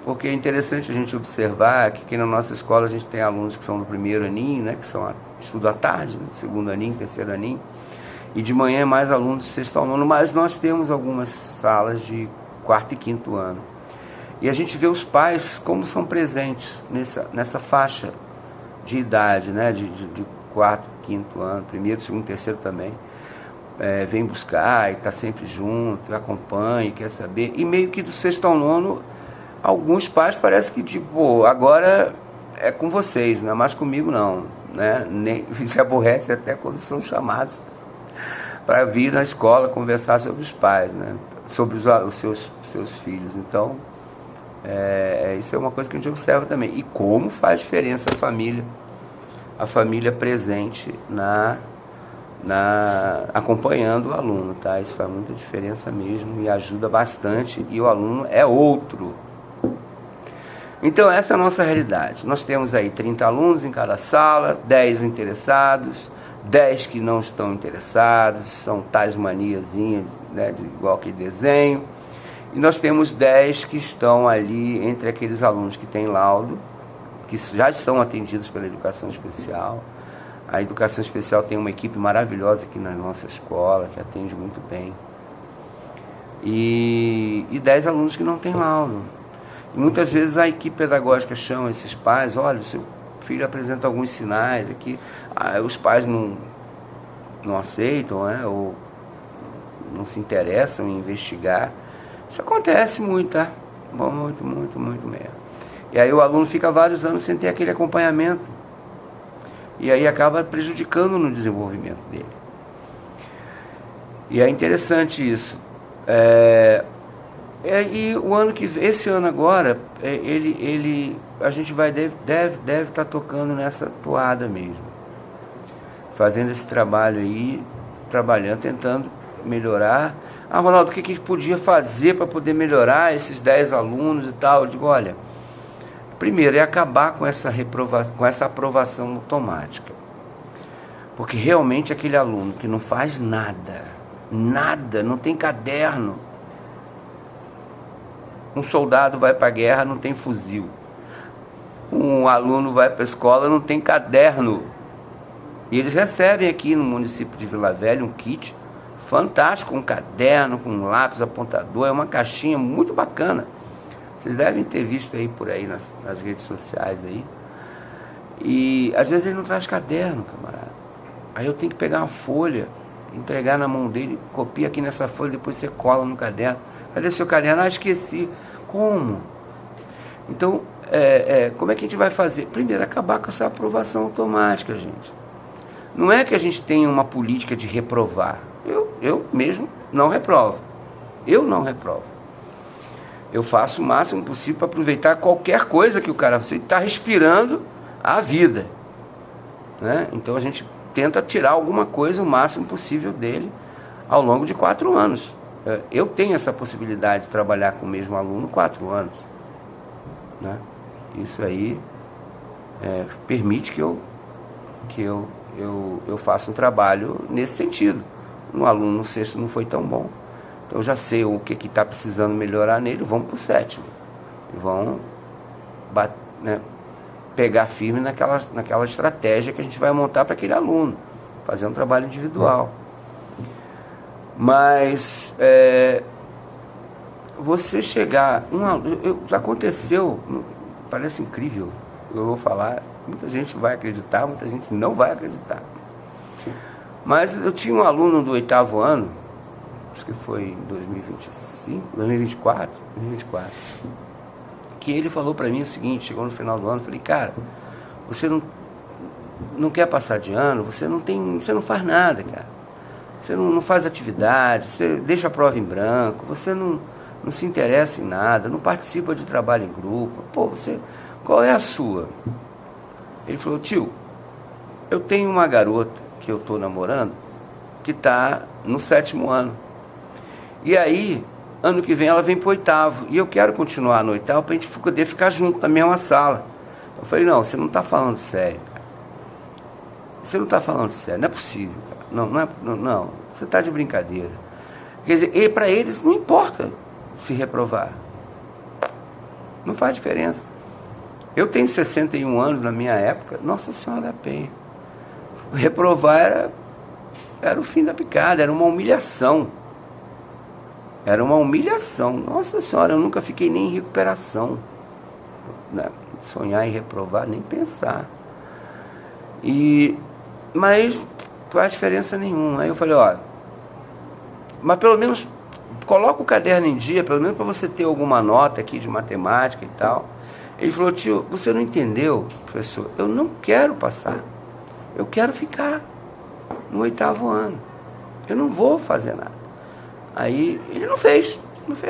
Porque é interessante a gente observar que aqui na nossa escola a gente tem alunos que são do primeiro aninho, né? Que estudam à tarde, né? Segundo aninho, terceiro aninho. E de manhã é mais alunos de sexto ao nono, mas nós temos algumas salas de quarto e quinto ano. E a gente vê os pais como são presentes nessa faixa de idade, né? De quarto, quinto ano, primeiro, segundo, terceiro também. Vem buscar e está sempre junto, acompanha, quer saber. E meio que do sexto ao nono, alguns pais parece que tipo, agora é com vocês, não é mais comigo não, né? Nem se aborrece até quando são chamados para vir na escola conversar sobre os pais, né? Sobre os seus filhos. Então, isso é uma coisa que a gente observa também. E como faz diferença a família presente acompanhando o aluno, tá? Isso faz muita diferença mesmo e ajuda bastante, e o aluno é outro. Então essa é a nossa realidade. Nós temos aí 30 alunos em cada sala, 10 interessados, 10 que não estão interessados, são tais maniazinhas, né, igual aquele desenho. E nós temos 10 que estão ali entre aqueles alunos que têm laudo, que já são atendidos pela educação especial. A educação especial tem uma equipe maravilhosa aqui na nossa escola, que atende muito bem. E 10 alunos que não têm laudo. E muitas vezes a equipe pedagógica chama esses pais: olha, o seu filho apresenta alguns sinais aqui. Os pais não aceitam, né? Ou não se interessam em investigar. Isso acontece muito, tá? Muito mesmo. E aí o aluno fica vários anos sem ter aquele acompanhamento. E aí acaba prejudicando no desenvolvimento dele. E é interessante isso. E o ano esse ano agora, a gente deve estar tocando nessa toada mesmo. Fazendo esse trabalho aí, tentando melhorar. Ronaldo, o que a gente podia fazer para poder melhorar esses 10 alunos e tal? Eu digo, olha, primeiro é acabar com essa aprovação automática. Porque realmente aquele aluno que não faz nada, não tem caderno. Um soldado vai para a guerra, não tem fuzil. Um aluno vai para a escola, não tem caderno. E eles recebem aqui no município de Vila Velha um kit fantástico, um caderno, com um lápis, apontador, é uma caixinha muito bacana. Vocês devem ter visto aí por aí nas redes sociais aí. E às vezes ele não traz caderno, camarada. Aí eu tenho que pegar uma folha, entregar na mão dele, copia aqui nessa folha, depois você cola no caderno. Cadê seu caderno? Esqueci. Como? Então, como é que a gente vai fazer? Primeiro, acabar com essa aprovação automática, gente. Não é que a gente tenha uma política de reprovar. Eu mesmo não reprovo. Eu não reprovo. Eu faço o máximo possível para aproveitar qualquer coisa que o cara está respirando a vida, né? Então a gente tenta tirar alguma coisa o máximo possível dele ao longo de 4 anos. Eu tenho essa possibilidade de trabalhar com o mesmo aluno 4 anos, né? Isso aí permite que eu faça um trabalho nesse sentido. Um aluno no 6º não foi tão bom, então eu já sei o que está precisando melhorar nele, vamos para o 7º. E vão pegar firme naquela estratégia que a gente vai montar para aquele aluno, fazer um trabalho individual. Mas você chegar... aconteceu, parece incrível, eu vou falar, muita gente vai acreditar, muita gente não vai acreditar. Mas eu tinha um aluno do 8º ano, acho que foi em 2024, que ele falou para mim o seguinte, chegou no final do ano, eu falei, cara, você não quer passar de ano, você não faz nada, cara. Você não faz atividade, você deixa a prova em branco, você não se interessa em nada, não participa de trabalho em grupo. Pô, qual é a sua? Ele falou, tio, eu tenho uma garota que eu estou namorando, que está no 7º ano. E aí, ano que vem ela vem para o 8º, e eu quero continuar no 8º para a gente poder ficar junto na mesma sala. Eu falei, não, você não está falando sério, cara. Você não está falando sério, não é possível, cara. Não, você está de brincadeira. Quer dizer, e para eles não importa se reprovar. Não faz diferença. Eu tenho 61 anos na minha época, Nossa Senhora da Penha. Reprovar era o fim da picada, era uma humilhação. Era uma humilhação. Nossa Senhora, eu nunca fiquei nem em recuperação. Sonhar em reprovar, nem pensar. Mas não faz diferença nenhuma. Aí eu falei, mas pelo menos coloca o caderno em dia, pelo menos para você ter alguma nota aqui de matemática e tal. Ele falou, tio, você não entendeu, professor? Eu não quero passar. Eu quero ficar no 8º ano. Eu não vou fazer nada. Aí ele não fez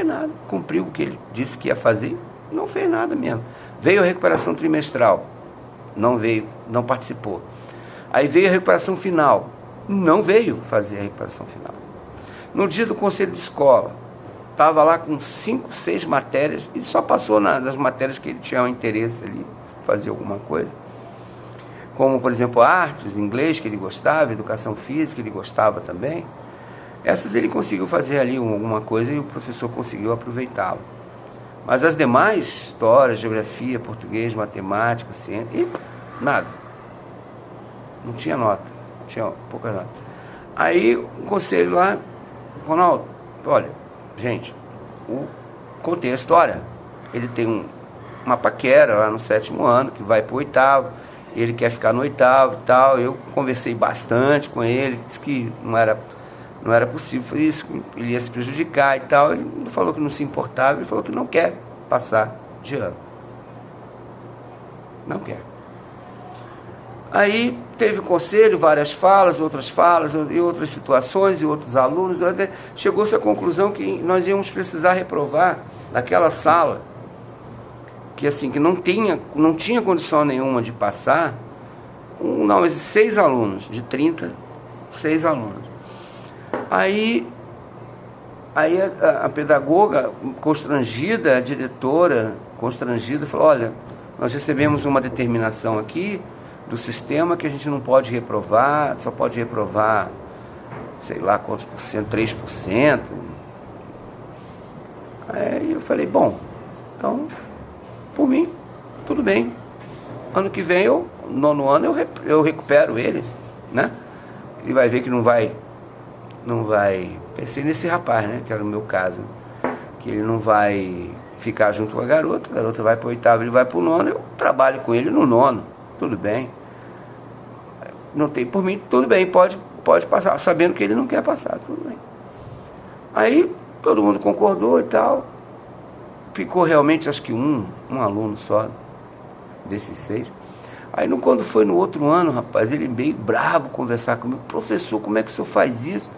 nada. Cumpriu o que ele disse que ia fazer, não fez nada mesmo. Veio a recuperação trimestral, não veio, não participou. Aí veio a recuperação final, não veio fazer a recuperação final. No dia do conselho de escola, estava lá com 5, 6 matérias, e só passou nas matérias que ele tinha um interesse ali, fazer alguma coisa. Como, por exemplo, artes, inglês, que ele gostava, educação física, ele gostava também. Essas ele conseguiu fazer ali alguma coisa e o professor conseguiu aproveitá-lo. Mas as demais, história, geografia, português, matemática, ciência, e nada. Não tinha nota, tinha pouca nota. Aí o conselho lá, Ronaldo, olha, gente, contei a história. Ele tem uma paquera lá no 7º ano, que vai para o 8º, ele quer ficar no 8º e tal. Eu conversei bastante com ele, disse que não era possível isso, ele ia se prejudicar e tal. Ele falou que não se importava, ele falou que não quer passar de ano. Não quer. Aí teve o conselho, várias falas, e outras situações, e outros alunos. Chegou-se à conclusão que nós íamos precisar reprovar naquela sala, que assim, que não tinha condição nenhuma de passar, mas 6 alunos, de 30, 6 alunos. Aí a pedagoga, constrangida, a diretora, constrangida, falou, olha, nós recebemos uma determinação aqui do sistema que a gente não pode reprovar, só pode reprovar, sei lá quantos por cento, 3%. Aí eu falei, bom, então, por mim, tudo bem. Ano que vem, no 9º ano, eu recupero ele, né? Ele vai ver que não vai... Pensei nesse rapaz, né? Que era o meu caso. Que ele não vai ficar junto com a garota vai para o 8º, ele vai para o 9º, eu trabalho com ele no 9º, tudo bem. Não tem por mim, tudo bem, pode passar, sabendo que ele não quer passar, tudo bem. Aí todo mundo concordou e tal. Ficou realmente, acho que um aluno só desses 6. Aí quando foi no outro ano, rapaz, ele meio bravo conversar comigo. Professor, como é que o senhor faz isso?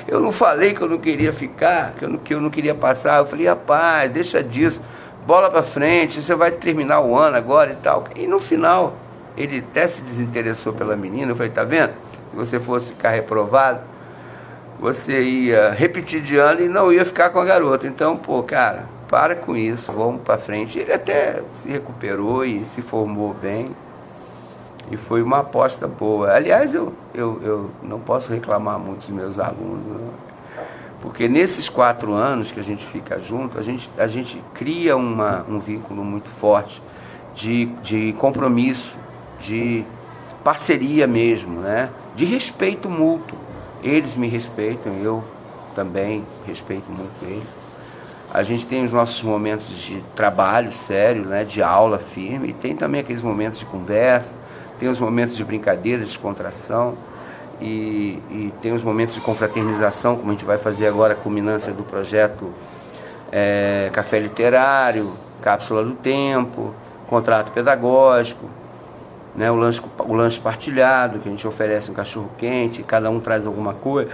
Eu não falei que eu não queria ficar, que eu não queria passar. Eu falei, rapaz, deixa disso, bola pra frente, você vai terminar o ano agora e tal. E no final, Ele até se desinteressou pela menina. Eu falei, tá vendo? Se você fosse ficar reprovado, você ia repetir de ano e não ia ficar com a garota. Então, pô, cara, para com isso, vamos pra frente. Ele até se recuperou e se formou bem. E foi uma aposta boa. Aliás, eu não posso reclamar muito dos meus alunos, né? Porque nesses 4 anos que a gente fica junto, a gente cria um vínculo muito forte de compromisso, de parceria mesmo, né? De respeito mútuo. Eles me respeitam, eu também respeito muito eles. A gente tem os nossos momentos de trabalho sério, né? De aula firme, e tem também aqueles momentos de conversa, tem os momentos de brincadeira, de descontração. E tem os momentos de confraternização, como a gente vai fazer agora a culminância do projeto Café Literário, Cápsula do Tempo, Contrato Pedagógico, né, o lanche partilhado, que a gente oferece um cachorro quente, cada um traz alguma coisa.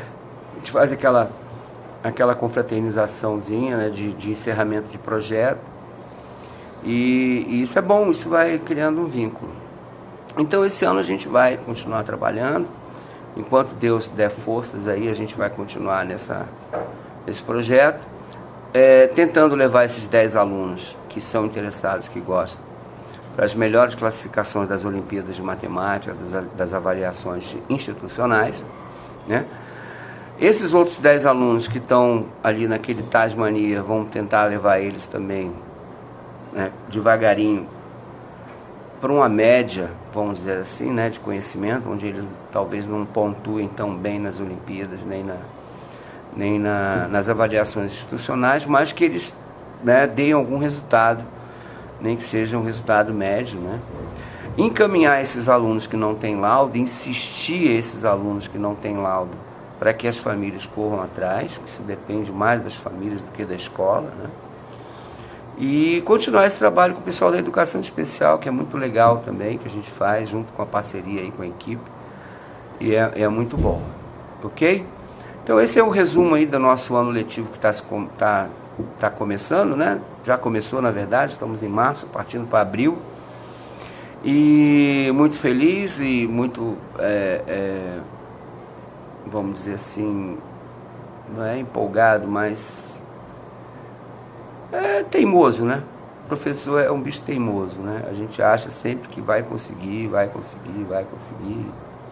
A gente faz aquela confraternizaçãozinha, né, de encerramento de projeto. E isso é bom, isso vai criando um vínculo. Então esse ano a gente vai continuar trabalhando. Enquanto Deus der forças aí, a gente vai continuar nesse projeto, tentando levar esses 10 alunos que são interessados, que gostam, para as melhores classificações das Olimpíadas de Matemática, das avaliações institucionais, né? Esses outros 10 alunos que estão ali naquele Tasmania, vamos tentar levar eles também, né, devagarinho, para uma média, vamos dizer assim, né, de conhecimento, onde eles talvez não pontuem tão bem nas Olimpíadas, nem nas avaliações institucionais, mas que eles, né, deem algum resultado, nem que seja um resultado médio, né? Encaminhar esses alunos que não têm laudo, insistir esses alunos que não têm laudo, para que as famílias corram atrás, que isso depende mais das famílias do que da escola, né? E continuar esse trabalho com o pessoal da educação especial, que é muito legal também, que a gente faz junto com a parceria aí com a equipe, e é muito bom, ok? Então esse é o resumo aí do nosso ano letivo que tá começando, né? Já começou, na verdade, estamos em março, partindo para abril, e muito feliz e muito, vamos dizer assim, não é empolgado, mas teimoso, né? O professor é um bicho teimoso, né? A gente acha sempre que vai conseguir, e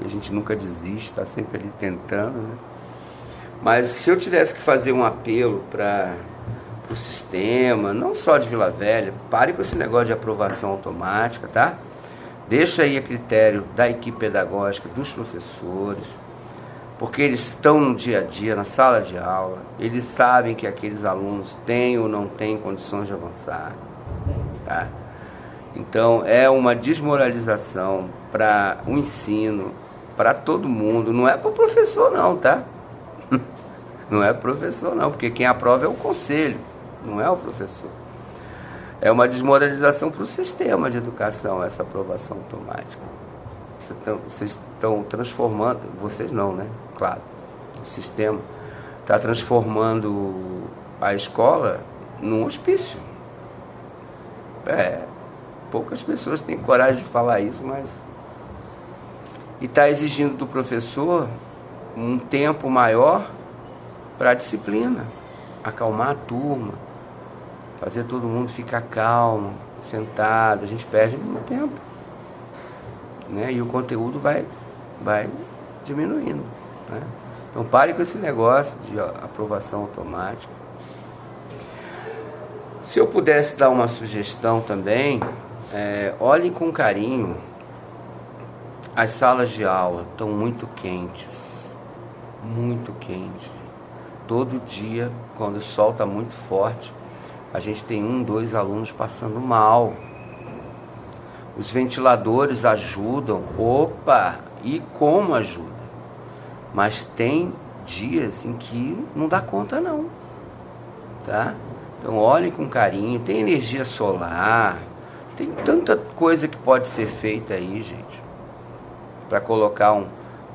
a gente nunca desiste, está sempre ali tentando, né? Mas se eu tivesse que fazer um apelo para o sistema, não só de Vila Velha, pare com esse negócio de aprovação automática, tá? Deixa aí a critério da equipe pedagógica, dos professores, porque eles estão no dia a dia, na sala de aula, eles sabem que aqueles alunos têm ou não têm condições de avançar, tá? Então é uma desmoralização para o ensino, para todo mundo, não é para o professor não, tá? Não é professor não, porque quem aprova é o conselho, não é o professor. É uma desmoralização para o sistema de educação, essa aprovação automática. Vocês estão transformando, vocês não, né? Claro, o sistema está transformando a escola num hospício. Poucas pessoas têm coragem de falar isso, mas... E está exigindo do professor um tempo maior para a disciplina, acalmar a turma, fazer todo mundo ficar calmo, sentado. A gente perde muito tempo, né? E o conteúdo vai diminuindo, né? Então pare com esse negócio de aprovação automática. Se eu pudesse dar uma sugestão também, olhem com carinho. As salas de aula estão muito quentes, muito quentes. Todo dia, quando o sol está muito forte, a gente tem 2 alunos passando mal. Os ventiladores ajudam, e como ajudam. Mas tem dias em que não dá conta não, tá? Então olhem com carinho, tem energia solar, tem tanta coisa que pode ser feita aí, gente, para colocar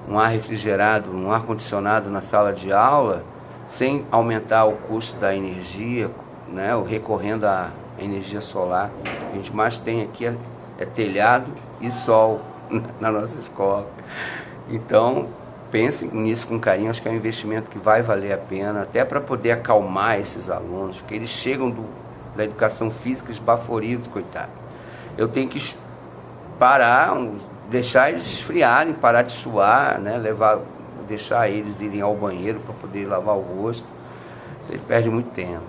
um ar refrigerado, um ar condicionado na sala de aula, sem aumentar o custo da energia, né? Recorrendo à energia solar. O que a gente mais tem aqui é telhado e sol na nossa escola. Então, pensem nisso com carinho, acho que é um investimento que vai valer a pena, até para poder acalmar esses alunos, porque eles chegam da educação física esbaforidos, coitado. Eu tenho que parar, deixar eles esfriarem, parar de suar, né? Deixar eles irem ao banheiro para poder lavar o rosto. Eles perdem muito tempo.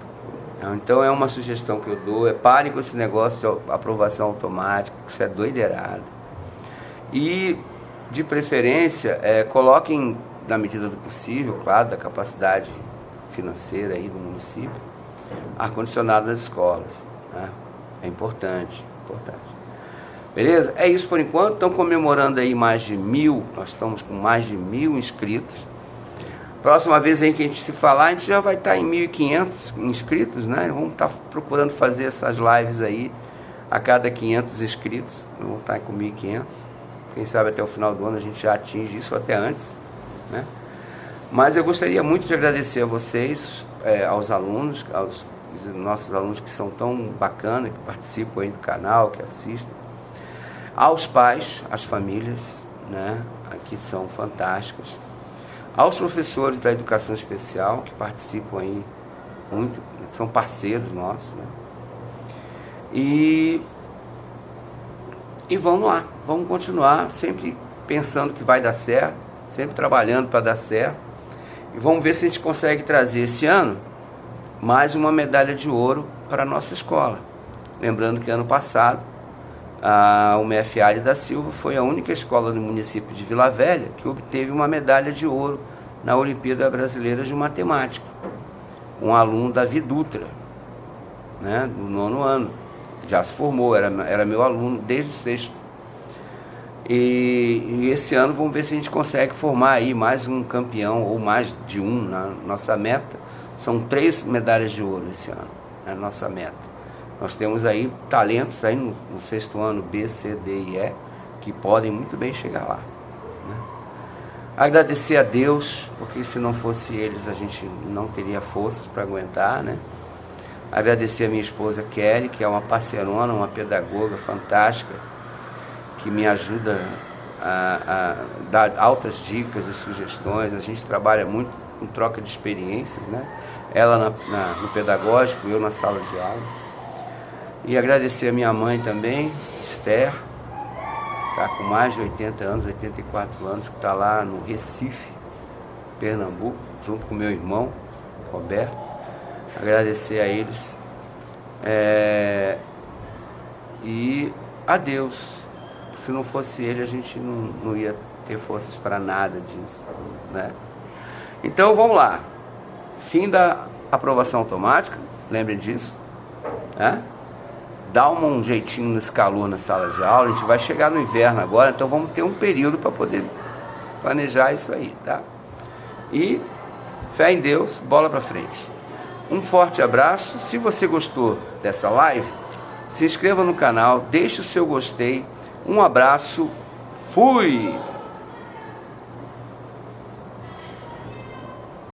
Então é uma sugestão que eu dou, parem com esse negócio de aprovação automática, que isso é doideirado. E, de preferência, coloquem, na medida do possível, claro, da capacidade financeira aí do município, ar-condicionado nas escolas, né? É importante, importante. Beleza? É isso por enquanto. Estão comemorando aí mais de 1000, nós estamos com mais de 1000 inscritos. Próxima vez aí que a gente se falar, a gente já vai estar em 1500 inscritos, né? Vamos estar procurando fazer essas lives aí a cada 500 inscritos. Vamos estar com 1500. Quem sabe até o final do ano a gente já atinge isso, até antes, né? Mas eu gostaria muito de agradecer a vocês, aos alunos, aos nossos alunos que são tão bacanas, que participam aí do canal, que assistem, aos pais, às famílias, né, que são fantásticas, aos professores da educação especial, que participam aí muito, que são parceiros nossos, né? E vamos lá, vamos continuar sempre pensando que vai dar certo, sempre trabalhando para dar certo, e vamos ver se a gente consegue trazer esse ano mais uma medalha de ouro para a nossa escola. Lembrando que ano passado a UMF Aires da Silva foi a única escola do município de Vila Velha que obteve uma medalha de ouro na Olimpíada Brasileira de Matemática, um aluno Davi Dutra, né, do 9º ano, já se formou, era meu aluno desde o 6º. E esse ano vamos ver se a gente consegue formar aí mais um campeão, ou mais de um. Na nossa meta são 3 medalhas de ouro esse ano, é a nossa meta. Nós temos aí talentos aí no 6º ano, B, C, D e E, que podem muito bem chegar lá, né? Agradecer a Deus, porque se não fosse eles a gente não teria forças para aguentar, né? Agradecer a minha esposa Kelly, que é uma parceirona, uma pedagoga fantástica, que me ajuda a dar altas dicas e sugestões. A gente trabalha muito com troca de experiências, né? Ela no pedagógico, eu na sala de aula. E agradecer a minha mãe também, Esther, tá com mais de 80 anos, 84 anos, que está lá no Recife, Pernambuco, junto com meu irmão, Roberto. Agradecer a eles. E a Deus. Se não fosse ele, a gente não ia ter forças para nada disso, né? Então vamos lá. Fim da aprovação automática, lembrem disso, né? Dá um jeitinho nesse calor na sala de aula. A gente vai chegar no inverno agora, então vamos ter um período para poder planejar isso aí, tá? E fé em Deus, bola para frente. Um forte abraço. Se você gostou dessa live, se inscreva no canal, deixe o seu gostei. Um abraço, fui!